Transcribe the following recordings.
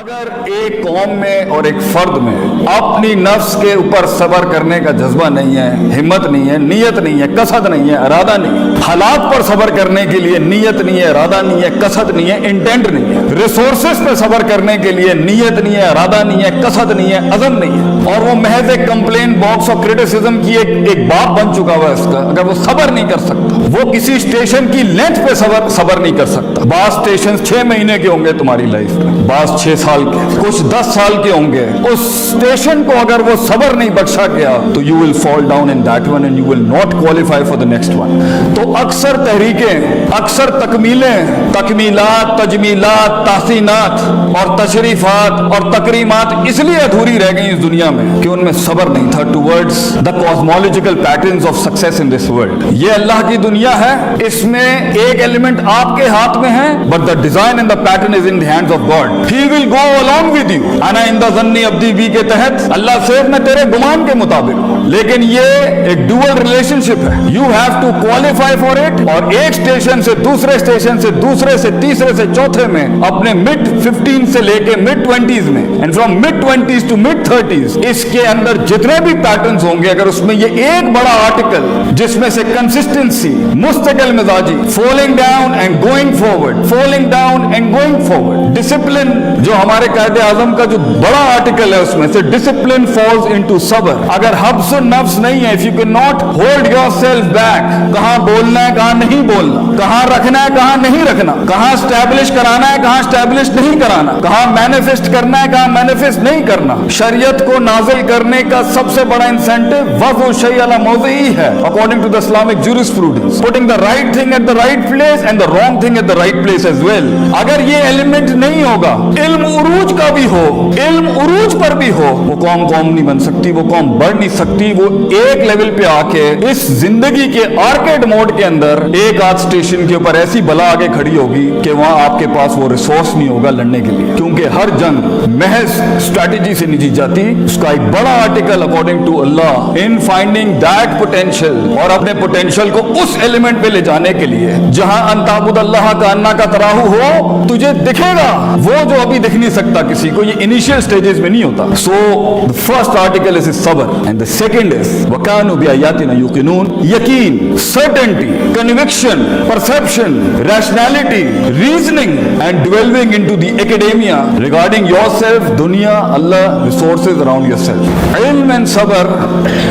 اگر ایک قوم میں اور ایک فرد میں اپنی نفس کے اوپر صبر کرنے کا جذبہ نہیں ہے، ہمت نہیں ہے، نیت نہیں ہے، قصد نہیں ہے، ارادہ نہیں ہے، حالات پر صبر کرنے کے لیے نیت نہیں ہے، ارادہ نہیں ہے، قصد نہیں ہے، انٹینٹ نہیں ہے، ریسورسز پہ صبر کرنے کے لیے نیت نہیں ہے، ارادہ نہیں ہے، قصد نہیں ہے، عزم نہیں ہے، اور وہ محض ایک کمپلین باکس اور کرٹیسزم کی ایک باپ بن چکا ہوا ہے اس کا، اگر وہ صبر نہیں کر سکتا، وہ کسی اسٹیشن کی لینتھ پہ صبر نہیں کر سکتا۔ بعض اسٹیشن 6 مہینے کے ہوں گے تمہاری لائف میں، بعض 6 سال کے، کچھ 10 سال کے ہوں گے، اس اسٹیشن کو اگر وہ صبر نہیں بخشا گیا تو you will fall down in that one and you will not qualify for the next one۔ تو اکثر تحریکیں، اکثر تکمیلیں، تکمیلات، تجمیلات، تحسینات اور تشریفات اور تکریمات اس لیے ادھوری رہ گئی اس دنیا میں کہ ان میں صبر نہیں تھا towards the cosmological patterns of success in this world۔ یہ اللہ کی دنیا ہے، اس میں ایک ایلیمنٹ آپ کے ہاتھ میں ہے but the design and the pattern is in the hands of God۔ He will go along with you۔ انا عند ظن عبدی بی کے تحت اللہ سے میں تیرے گمان کے مطابق ہوں، لیکن یہ ایک ڈوئل ریلیشن شپ ہے، you have to qualify for it۔ اور ایک اسٹیشن سے دوسرے اسٹیشن سے دوسرے سے تیسرے سے چوتھے میں اپنے mid 15 سے لے کے mid 20s میں and from mid 20s to mid 30s اس کے اندر جتنے بھی پیٹرنز ہوں گے، اگر اس میں یہ ایک بڑا آرٹیکل جس میں سے کنسسٹنسی، مستقل مزاجی، falling down and going forward، falling down and going forward، discipline جو ہمارے قائد اعظم کا جو بڑا آرٹیکل ہے اس میں سے ڈسپلن فالز انٹو صبر۔ اگر حبس النفس نہیں ہے، if you cannot hold yourself back، کہاں بولنا ہے کہاں نہیں بولنا، کہاں رکھنا ہے کہاں نہیں رکھنا، کہاں اسٹیبلش کرانا ہے کہاں اسٹیبلش نہیں کرانا، کہاں مینیفیسٹ کرنا ہے کہاں مینیفیسٹ نہیں کرنا۔ شریعت کو نازل کرنے کا سب سے بڑا انسینٹو وضع الشیء علی موضعہ ہے according to the Islamic jurisprudence، putting the right thing at the right place and the wrong thing at the right place as well۔ اگر یہ ایلیمنٹ نہیں ہوگا، علم عروج کا بھی ہو، علم عروج پر بھی ہو، وہ قوم نہیں بن سکتی، وہ قوم بڑھ نہیں سکتی۔ وہ ایک لیول پہ آ کے اس زندگی کے آرکیڈ موڈ کے اندر ایک آدھ اسٹیشن کے اوپر ایسی بلا آگے کھڑی ہوگی کہ وہاں آپ کے پاس وہ ریسورس نہیں ہوگا لڑنے کے لیے، کیونکہ ہر جنگ محض اسٹریٹجی سے نہیں جیت جاتی۔ اس کا ایک بڑا آرٹیکل اکارڈنگ ٹو اللہ ان فائنڈنگ دیٹ پوٹینشیل، اور اپنے پوٹینشیل کو اس ایلیمنٹ پہ لے جانے کے لیے جہاں ان تعبد اللہ کا انا کا تراہو ہو، تجھے دکھے گا وہ جو ابھی دکھ نہیں سکتا کسی کو۔ یہ انیشیل سٹیجز میں نہیں ہوتا۔ سو the first article is صبر and the second is وَكَانُوا بِآيَاتِنَا يُوقِنُونَ، یقین، certainty، conviction، perception، rationality، reasoning and delving into the academia regarding yourself، دنیا، اللہ، resources around yourself۔ علم and صبر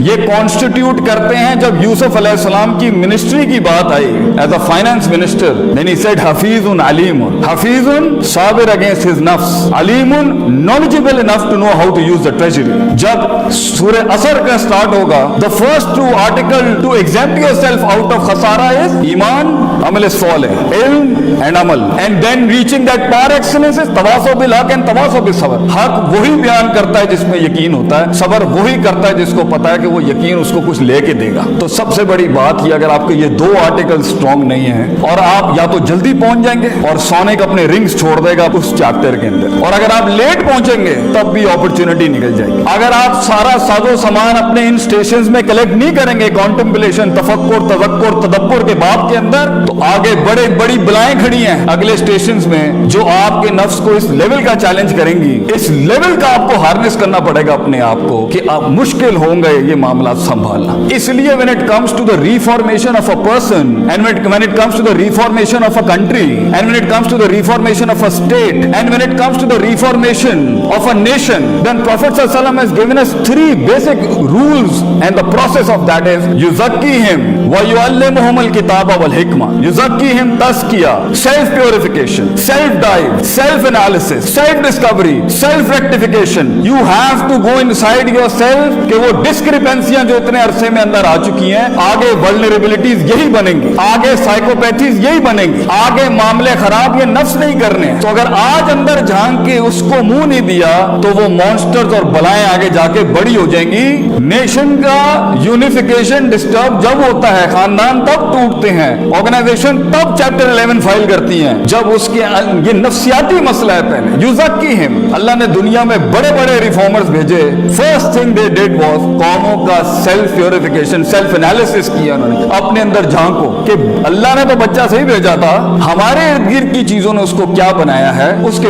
یہ constitute کرتے ہیں۔ جب یوسف علیہ السلام کی منسٹری کی بات آئی as a finance minister then he said Hafeez Aleem, Hafeez Sabir against his نفس، علیم knowledgeable enough to know how to use the treasury۔ جب سورہ اثر کا سٹارٹ ہوگا the first two article to exempt yourself out of خسارہ is ایمان، عمل صالح، علم and عمل، and then reaching that par excellence is تواصوا بالحق and تواصوا بالصبر۔ حق وہی بیان کرتا ہے جس میں یقین ہوتا ہے، صبر وہی کرتا ہے جس کو پتا ہے کہ وہ یقین اس کو کچھ لے کے دے گا۔ تو سب سے بڑی بات یہ، اگر آپ کے یہ دو آرٹیکل سٹرونگ نہیں ہیں اور آپ یا تو جلدی پہنچ جائیں گے اور سونک اپنے رنگز چھوڑ دے گا اس چیپٹر کے اندر، اور اگر آپ لیٹ پہنچیں گے تب بھی اپرچونٹی نکل جائے گی۔ اگر آپ سارا ساز و سامان اپنے ان سٹیشنز میں کلیکٹ نہیں کریں گے کانٹمپلیشن، تفکر، تذکر، تدبر کے باب کے اندر، تو آگے بڑی بلائیں کھڑی ہیں اگلے سٹیشنز میں جو آپ کے نفس کو اس لیول کا چیلنج کریں گی، اس لیول کا آپ کو ہارنس کرنا پڑے گا اپنے آپ کو کہ آپ مشکل ہوں گے یہ معاملات سنبھالنا۔ اس لیے when it comes to the reformation of a person and when it comes to the reformation of a country and when it comes to the reformation of a state and when it comes to the reformation of a nation, then Prophet ﷺ has given us 3 basic rules, and the process of that is yuzakkihim wa yuallimuhum al-kitaba wal hikma۔ yuzakkihim tazkiyah، self purification، self dive، self analysis، self discovery، self rectification۔ you have to go inside yourself کہ وہ ڈسکریپنسیاں جو اتنے عرصے میں اندر آ چکی ہیں، آگے vulnerabilities یہی بنیں گی، آگے سائیکوپیتھیز یہی بنیں گی، آگے معاملے خراب یہ نفس نہیں کرنے۔ تو اگر آج اندر جھانک کے اس کو منہ نہیں دیا تو وہ مانسٹرز اور بلائیں آگے جا کے بڑی ہو جائیں گی۔ نیشن کا یونیفیکیشن ڈسٹرب جب ہوتا ہے، خاندان تب ٹوٹتے ہیں، آرگنائزیشن تب چیپٹر 11 فائل کرتی ہیں جب اس کے یہ نفسیاتی مسئلہ ہے۔ پہلے یزکیہم، اللہ نے دنیا میں بڑے ریفارمرز بھیجے، first thing they did was قوموں کا سیلف پیوریفیکیشن، سیلف انالیسس کیا انہوں نے، اپنے اندر جھانکو کہ اللہ نے تو بچہ صحیح بھیجا تھا، ہمارے ارد گرد کی چیزوں نے اس کو کیا بنایا ہے، اس کے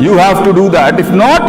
You have to do that. If not,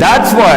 That's why